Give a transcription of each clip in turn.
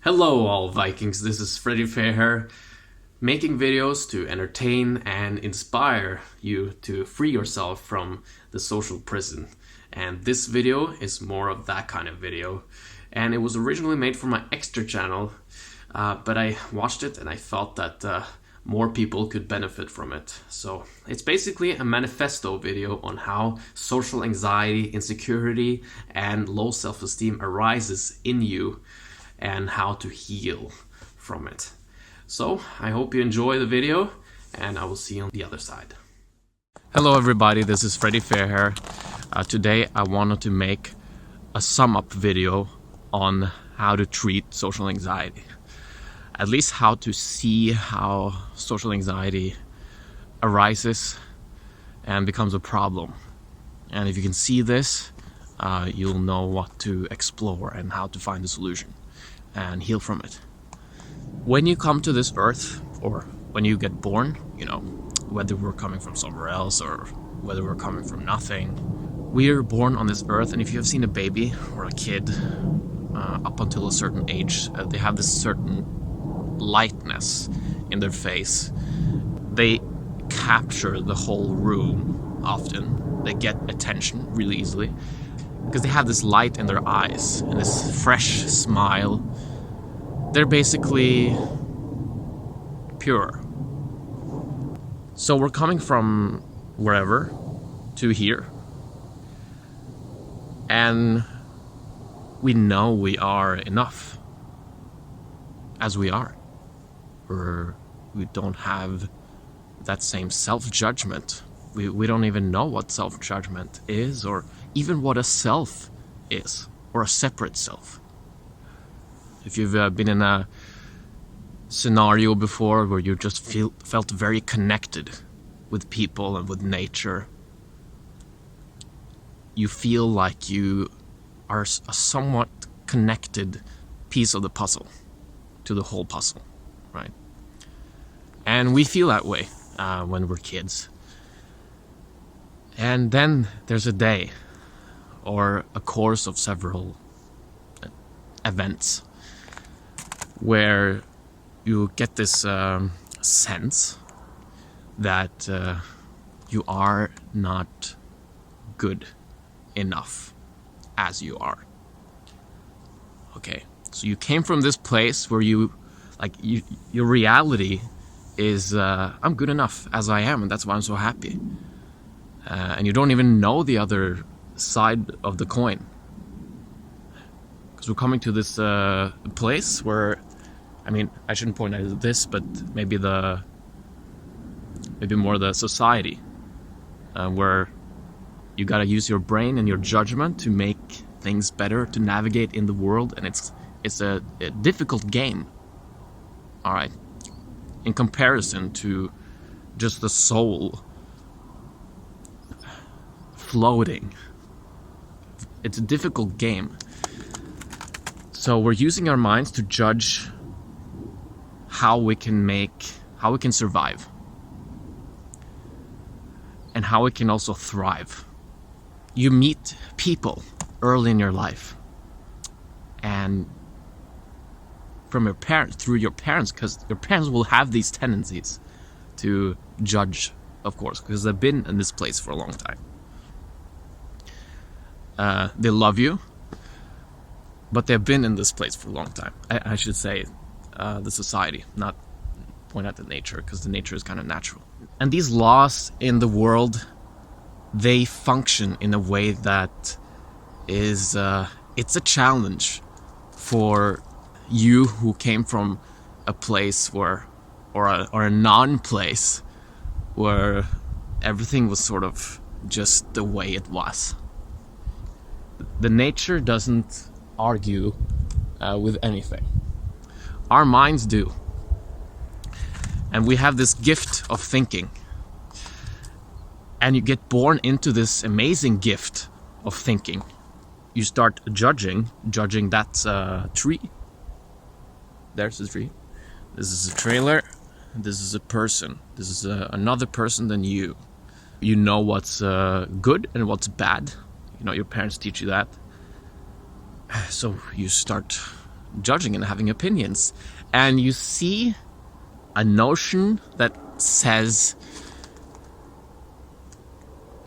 Hello all Vikings, this is FreddyFairhair, making videos to entertain and inspire you to free yourself from the social prison. And this video is more of that kind of video. And it was originally made for my extra channel, but I watched it and I felt that more people could benefit from it. So it's basically a manifesto video on how social anxiety, insecurity, and low self-esteem arises in you, and how to heal from it. So I hope you enjoy the video, and I will see you on the other side. Hello everybody, this is FreddyFairhair. Today I wanted to make a sum up video on how to treat social anxiety. At least how to see how social anxiety arises and becomes a problem. And if you can see this, you'll know what to explore and how to find a solution and heal from it. When you come to this earth, or when you get born, you know, whether we're coming from somewhere else or whether we're coming from nothing, we're born on this earth. And if you have seen a baby or a kid up until a certain age, they have this certain lightness in their face. They capture the whole room often. They get attention really easily because they have this light in their eyes and this fresh smile. They're basically pure. So we're coming from wherever to here, and we know we are enough as we are. We don't have that same self-judgment. We don't even know what self-judgment is, or even what a self is, or a separate self. If you've been in a scenario before where you just felt very connected with people and with nature, you feel like you are a somewhat connected piece of the puzzle to the whole puzzle, right? And we feel that way when we're kids. And then there's a day or a course of several events where you get this sense that you are not good enough as you are. Okay, so you came from this place where your reality is I'm good enough as I am, and that's why I'm so happy. And you don't even know the other side of the coin. Because we're coming to this place where, I mean, I shouldn't point out this, but maybe more the society, where you gotta use your brain and your judgment to make things better, to navigate in the world, and it's a difficult game. All right, in comparison to just the soul floating, it's a difficult game. So we're using our minds to judge how we can survive, and how we can also thrive. You meet people early in your life, and through your parents, because your parents will have these tendencies to judge, of course, because they've been in this place for a long time. They love you, but they've been in this place for a long time. I should say the society, not point out the nature, because the nature is kind of natural. And these laws in the world, they function in a way that is it's a challenge for you who came from a place where, or a non-place where everything was sort of just the way it was. The nature doesn't argue with anything. Our minds do. And we have this gift of thinking. And you get born into this amazing gift of thinking. You start judging that's a tree. There's a tree. This is a trailer. This is a person. This is another person than you. You know what's good and what's bad. You know, your parents teach you that. So you start judging and having opinions. And you see a notion that says,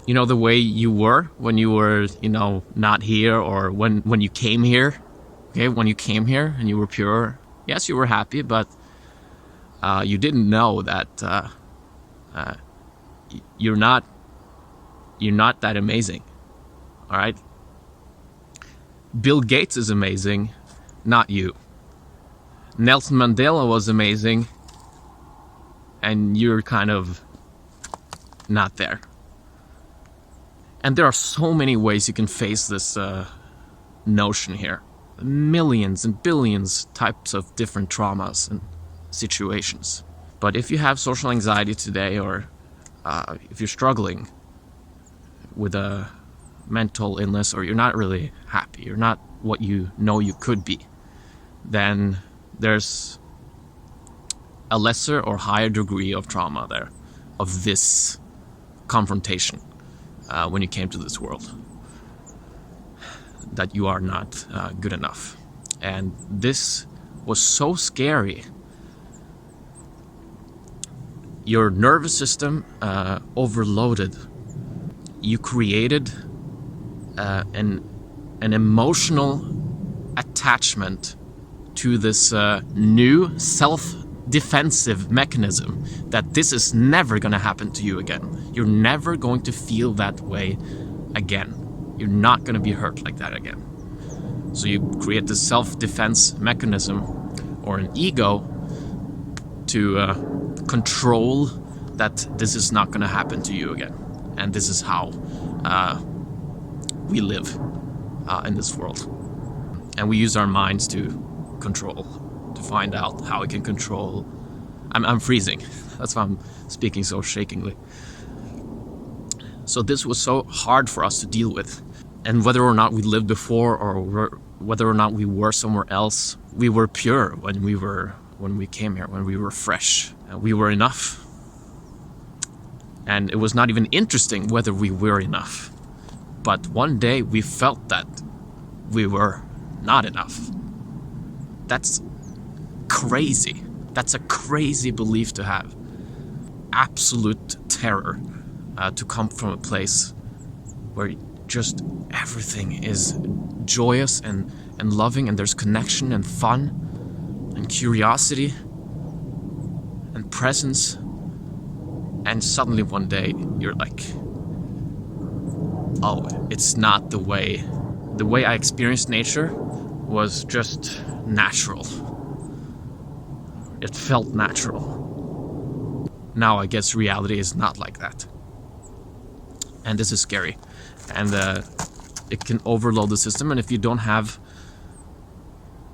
you know, the way you were when you were, you know, not here, or when you came here. Okay, when you came here and you were pure, yes, you were happy, but you didn't know that you're not that amazing. All right. Bill Gates is amazing, not you. Nelson Mandela was amazing, and you're kind of not there. And there are so many ways you can face this notion here. Millions and billions types of different traumas and situations. But if you have social anxiety today, or if you're struggling with a mental illness, or you're not really happy, you're not what you know you could be, then there's a lesser or higher degree of trauma there, of this confrontation when you came to this world, that you are not good enough. And this was so scary. Your nervous system overloaded. You created an emotional attachment to this new self-defensive mechanism, that this is never going to happen to you again. You're never going to feel that way again. You're not going to be hurt like that again. So you create this self-defense mechanism, or an ego, to control that this is not going to happen to you again. And this is how we live in this world. And we use our minds to control, to find out how we can control. I'm freezing. That's why I'm speaking so shakingly. So this was so hard for us to deal with. And whether or not we lived before, or whether or not we were somewhere else, we were pure when we came here, when we were fresh. We were enough. And it was not even interesting whether we were enough. But one day we felt that we were not enough. That's crazy. That's a crazy belief to have. Absolute terror to come from a place where just everything is joyous and loving, and there's connection and fun and curiosity and presence. And suddenly one day you're like, oh, it's not the way. The way I experienced nature was just natural. It felt natural. Now I guess reality is not like that. And this is scary. And it can overload the system. And if you don't have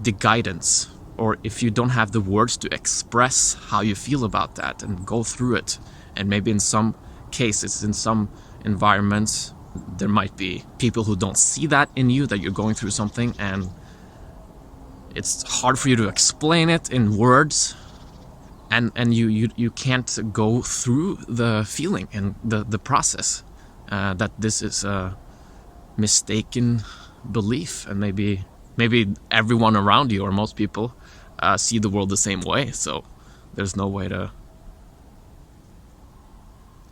the guidance, or if you don't have the words to express how you feel about that and go through it, and maybe in some cases, in some environments, there might be people who don't see that in you, that you're going through something, and it's hard for you to explain it in words, and you can't go through the feeling and the process that this is a mistaken belief, and maybe everyone around you, or most people, see the world the same way, so there's no way to...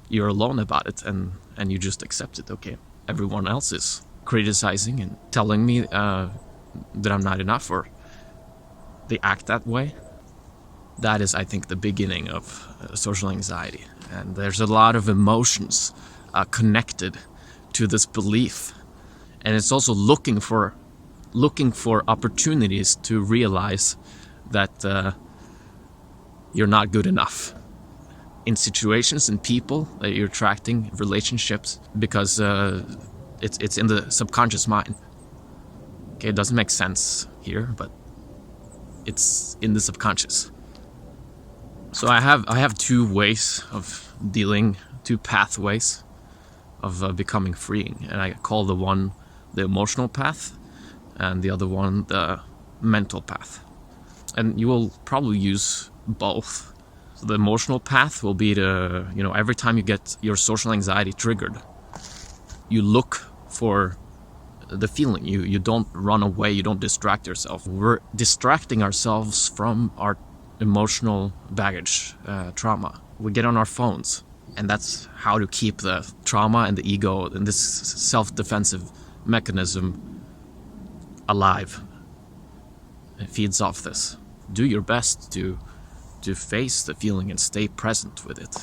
You're alone about it, and you just accept it. Okay, everyone else is criticizing and telling me that I'm not enough, or they act that way. That is, I think, the beginning of social anxiety. And there's a lot of emotions connected to this belief. And it's also looking for opportunities to realize that you're not good enough in situations and people that you're attracting, relationships, because it's in the subconscious mind. Okay, it doesn't make sense here, but it's in the subconscious. So I have two ways of dealing, two pathways of becoming freeing, and I call the one the emotional path, and the other one the mental path. And you will probably use both. So the emotional path will be to, every time you get your social anxiety triggered, you look for the feeling. You don't run away, you don't distract yourself. We're distracting ourselves from our emotional baggage, trauma. We get on our phones, and that's how to keep the trauma and the ego and this self-defensive mechanism alive. It feeds off this. Do your best to face the feeling and stay present with it,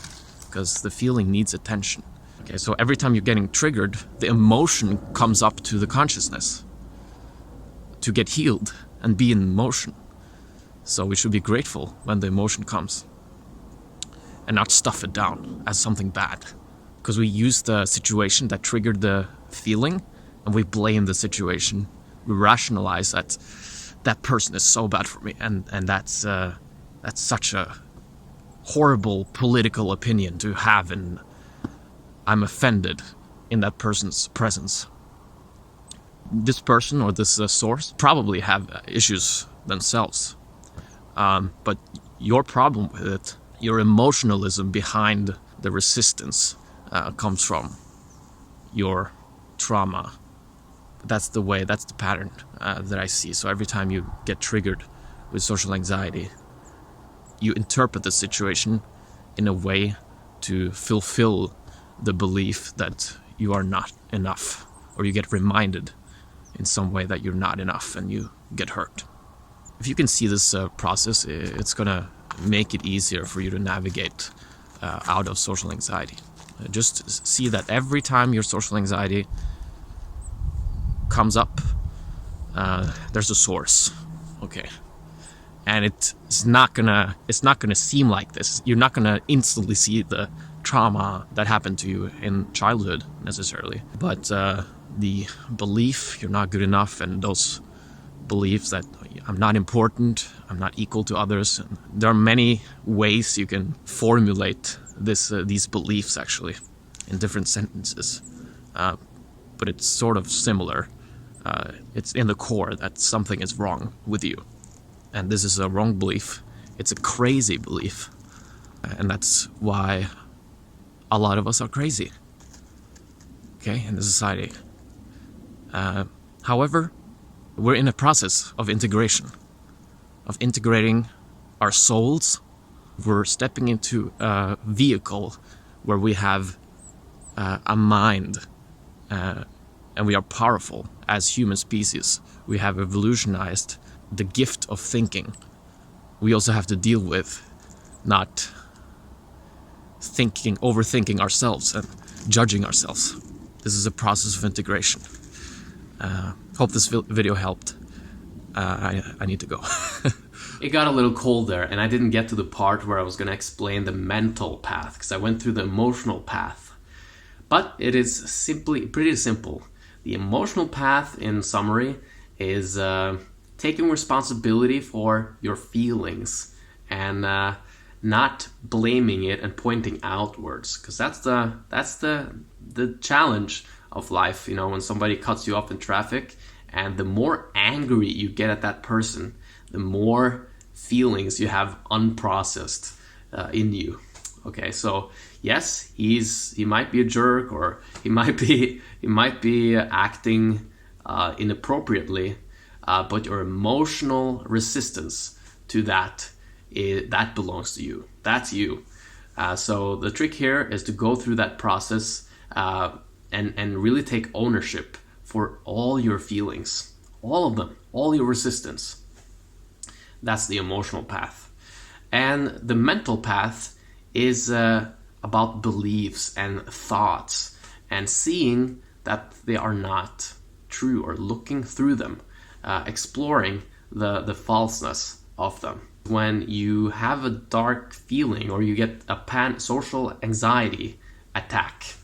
because the feeling needs attention. Okay, so every time you're getting triggered, the emotion comes up to the consciousness to get healed and be in motion. So we should be grateful when the emotion comes and not stuff it down as something bad, because we use the situation that triggered the feeling and we blame the situation. We rationalize that that person is so bad for me, and that's such a horrible political opinion to have, and I'm offended in that person's presence. This person or this source probably have issues themselves, but your problem with it, your emotionalism behind the resistance, comes from your trauma. That's the pattern that I see. So every time you get triggered with social anxiety, you interpret the situation in a way to fulfill the belief that you are not enough, or you get reminded in some way that you're not enough and you get hurt. If you can see this process, it's gonna make it easier for you to navigate out of social anxiety. Just see that every time your social anxiety comes up, there's a source, okay? And it's not gonna seem like this. You're not gonna instantly see the trauma that happened to you in childhood necessarily, but the belief you're not good enough, and those beliefs that I'm not important, I'm not equal to others. And there are many ways you can formulate these beliefs actually in different sentences, but it's sort of similar. It's in the core that something is wrong with you. And this is a wrong belief. It's a crazy belief. And that's why a lot of us are crazy, okay, in the society. However, we're in a process of integration, of integrating our souls. We're stepping into a vehicle where we have a mind, and we are powerful as human species. We have evolutionized the gift of thinking. We also have to deal with not overthinking ourselves and judging ourselves. This is a process of integration. Hope this video helped. I need to go. It got a little cold there, and I didn't get to the part where I was going to explain the mental path, because I went through the emotional path. But it is pretty simple. The emotional path, in summary, is taking responsibility for your feelings and not blaming it and pointing outwards, because that's the challenge of life. You know, when somebody cuts you off in traffic, and the more angry you get at that person, the more feelings you have unprocessed in you. Okay, so yes, he might be a jerk, or he might be acting inappropriately, but your emotional resistance to that belongs to you. That's you. So the trick here is to go through that process and really take ownership for all your feelings, all of them, all your resistance. That's the emotional path. And the mental path is about beliefs and thoughts, and seeing that they are not true, or looking through them, exploring the falseness of them. When you have a dark feeling, or you get a social anxiety attack,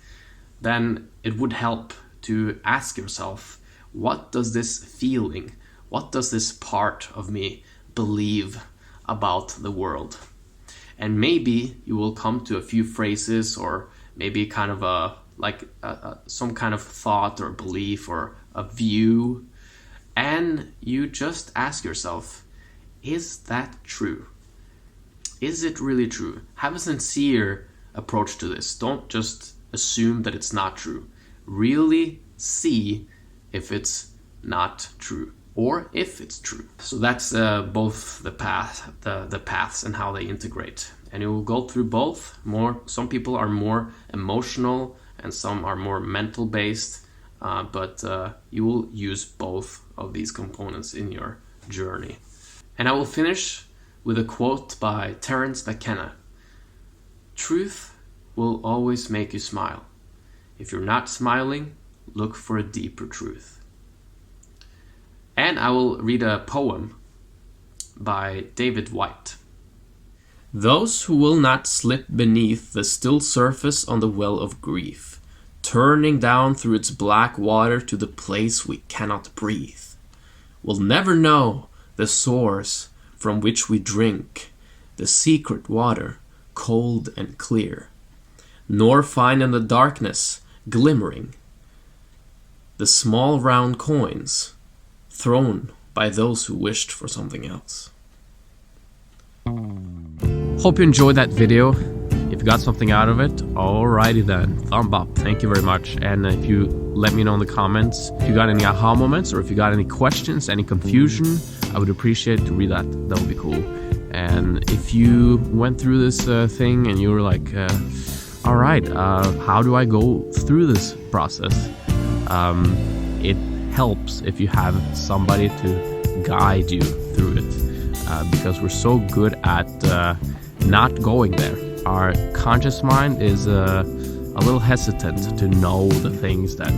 then it would help to ask yourself, what does this feeling, what does this part of me believe about the world? And maybe you will come to a few phrases, or maybe kind of some kind of thought or belief or a view, and you just ask yourself, is that true? Is it really true? Have a sincere approach to this. Don't just assume that it's not true. Really see if it's not true, or if it's true. So that's both the paths and how they integrate. And you will go through both. Some people are more emotional and some are more mental based, but you will use both of these components in your journey. And I will finish with a quote by Terence McKenna. Truth will always make you smile. If you're not smiling, look for a deeper truth. And I will read a poem by David White. Those who will not slip beneath the still surface on the well of grief, turning down through its black water to the place we cannot breathe, will never know the source from which we drink, the secret water, cold and clear, nor find in the darkness, glimmering, the small round coins thrown by those who wished for something else. Hope you enjoyed that video. If you got something out of it, alrighty then, thumb up, thank you very much. And if you let me know in the comments if you got any aha moments or if you got any questions, any confusion, I would appreciate to read that. That would be cool. And if you went through this thing and you were like, all right, how do I go through this process? It helps if you have somebody to guide you through it, because we're so good at not going there. Our conscious mind is a little hesitant to know the things that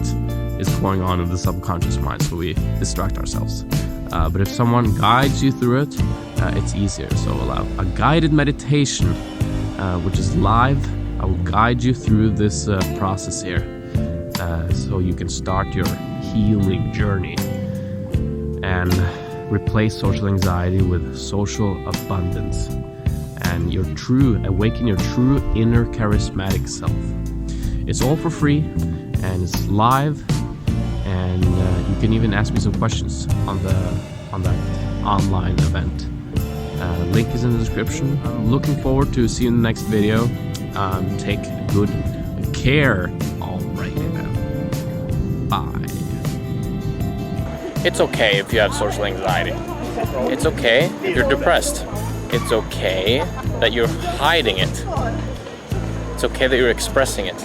is going on in the subconscious mind, so we distract ourselves. But if someone guides you through it, it's easier. So a guided meditation, which is live, I will guide you through this process here, so you can start your healing journey and replace social anxiety with social abundance and awaken your true inner charismatic self. It's all for free and it's live, and you can even ask me some questions on that online event. Link is in the description. I'm looking forward to seeing you in the next video. Take good care. Alrighty then. Bye. It's okay if you have social anxiety. It's okay if you're depressed. It's okay that you're hiding it. It's okay that you're expressing it.